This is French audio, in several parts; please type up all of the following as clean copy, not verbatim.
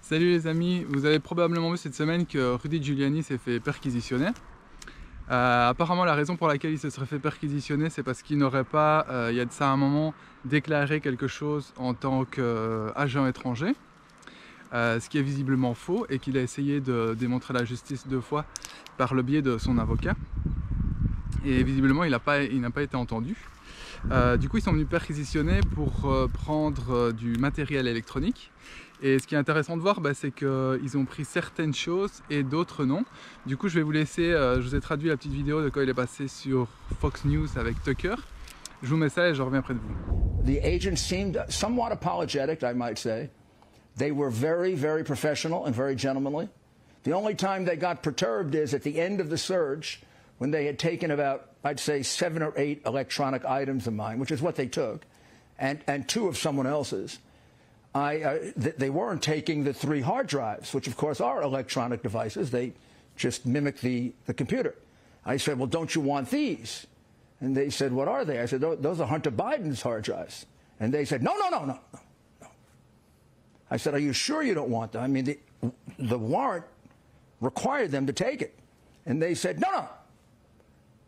Salut les amis, vous avez probablement vu cette semaine que Rudy Giuliani s'est fait perquisitionner. Apparemment la raison pour laquelle il se serait fait perquisitionner, c'est parce qu'il n'aurait pas, il y a de ça un moment, déclaré quelque chose en tant qu'agent étranger, ce qui est visiblement faux et qu'il a essayé de démontrer à la justice 2 fois par le biais de son avocat. Et visiblement il n'a pas été entendu. Du coup ils sont venus perquisitionner pour prendre du matériel électronique. Et ce qui est intéressant de voir, c'est qu'ils ont pris certaines choses et d'autres non. Du coup je vais vous laisser, je vous ai traduit la petite vidéo de quand il est passé sur Fox News avec Tucker. Je vous mets ça et je reviens près de vous. The agents seemed somewhat apologetic, I might say. They were very, very professional and very gentlemanly. The only time they got perturbed is at the end of the surge, when they had taken about, I'd say, 7 or 8 electronic items of mine, which is what they took, and 2 of someone else's. They weren't taking the 3 hard drives, which of course are electronic devices. They just mimic the computer. I said, well, don't you want these? And they said, what are they? I said, those are Hunter Biden's hard drives. And they said, no. I said, are you sure you don't want them? I mean, the warrant required them to take it. And they said, no.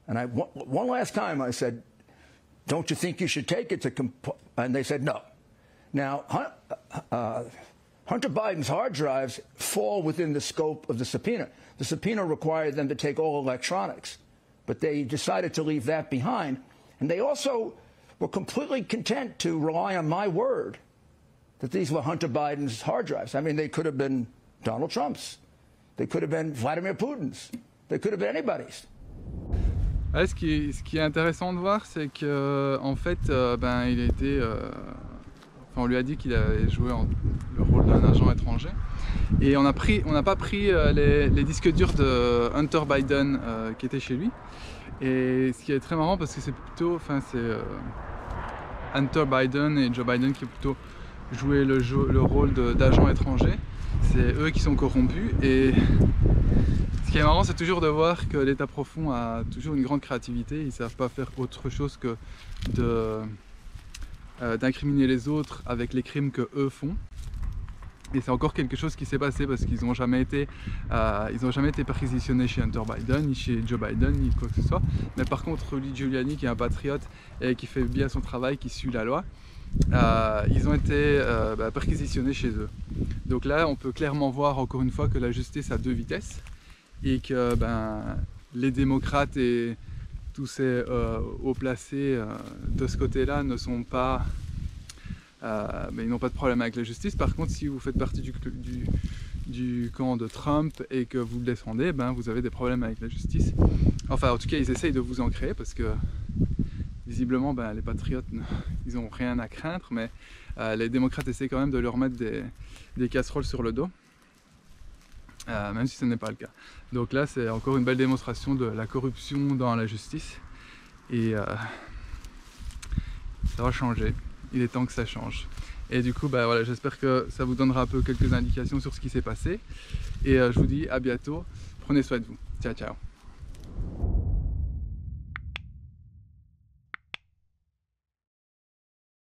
And one last time I said, don't you think you should take it and they said no. Now, Hunter Biden's hard drives fall within the scope of the subpoena. The subpoena required them to take all electronics, but they decided to leave that behind. And they also were completely content to rely on my word that these were Hunter Biden's hard drives. I mean, they could have been Donald Trump's. They could have been Vladimir Putin's. They could have been anybody's. Ouais, ce qui est intéressant de voir, c'est que en fait, il a été... on lui a dit qu'il avait joué le rôle d'un agent étranger et on n'a pas pris les disques durs de Hunter Biden qui étaient chez lui. Et ce qui est très marrant parce que c'est plutôt, Hunter Biden et Joe Biden qui ont plutôt joué le rôle d'agent étranger. C'est eux qui sont corrompus. Et ce qui est marrant, c'est toujours de voir que l'État profond a toujours une grande créativité. Ils ne savent pas faire autre chose que d'incriminer les autres avec les crimes que eux font. Et c'est encore quelque chose qui s'est passé parce qu'ils n'ont jamais été perquisitionnés chez Hunter Biden, ni chez Joe Biden, ni quoi que ce soit. Mais par contre, Rudy Giuliani, qui est un patriote et qui fait bien son travail, qui suit la loi, ils ont été perquisitionnés chez eux. Donc là, on peut clairement voir encore une fois que la justice a 2 vitesses et que les démocrates et tous ces hauts placés de ce côté-là ne sont pas... ils n'ont pas de problème avec la justice. Par contre, si vous faites partie du camp de Trump et que vous le défendez, vous avez des problèmes avec la justice. Enfin, en tout cas, ils essayent de vous en créer parce que visiblement, les patriotes, ils n'ont rien à craindre, mais les démocrates essaient quand même de leur mettre des casseroles sur le dos. Même si ce n'est pas le cas. Donc là, c'est encore une belle démonstration de la corruption dans la justice. Et ça va changer. Il est temps que ça change. Et du coup, voilà, j'espère que ça vous donnera un peu quelques indications sur ce qui s'est passé. Et je vous dis à bientôt. Prenez soin de vous. Ciao, ciao.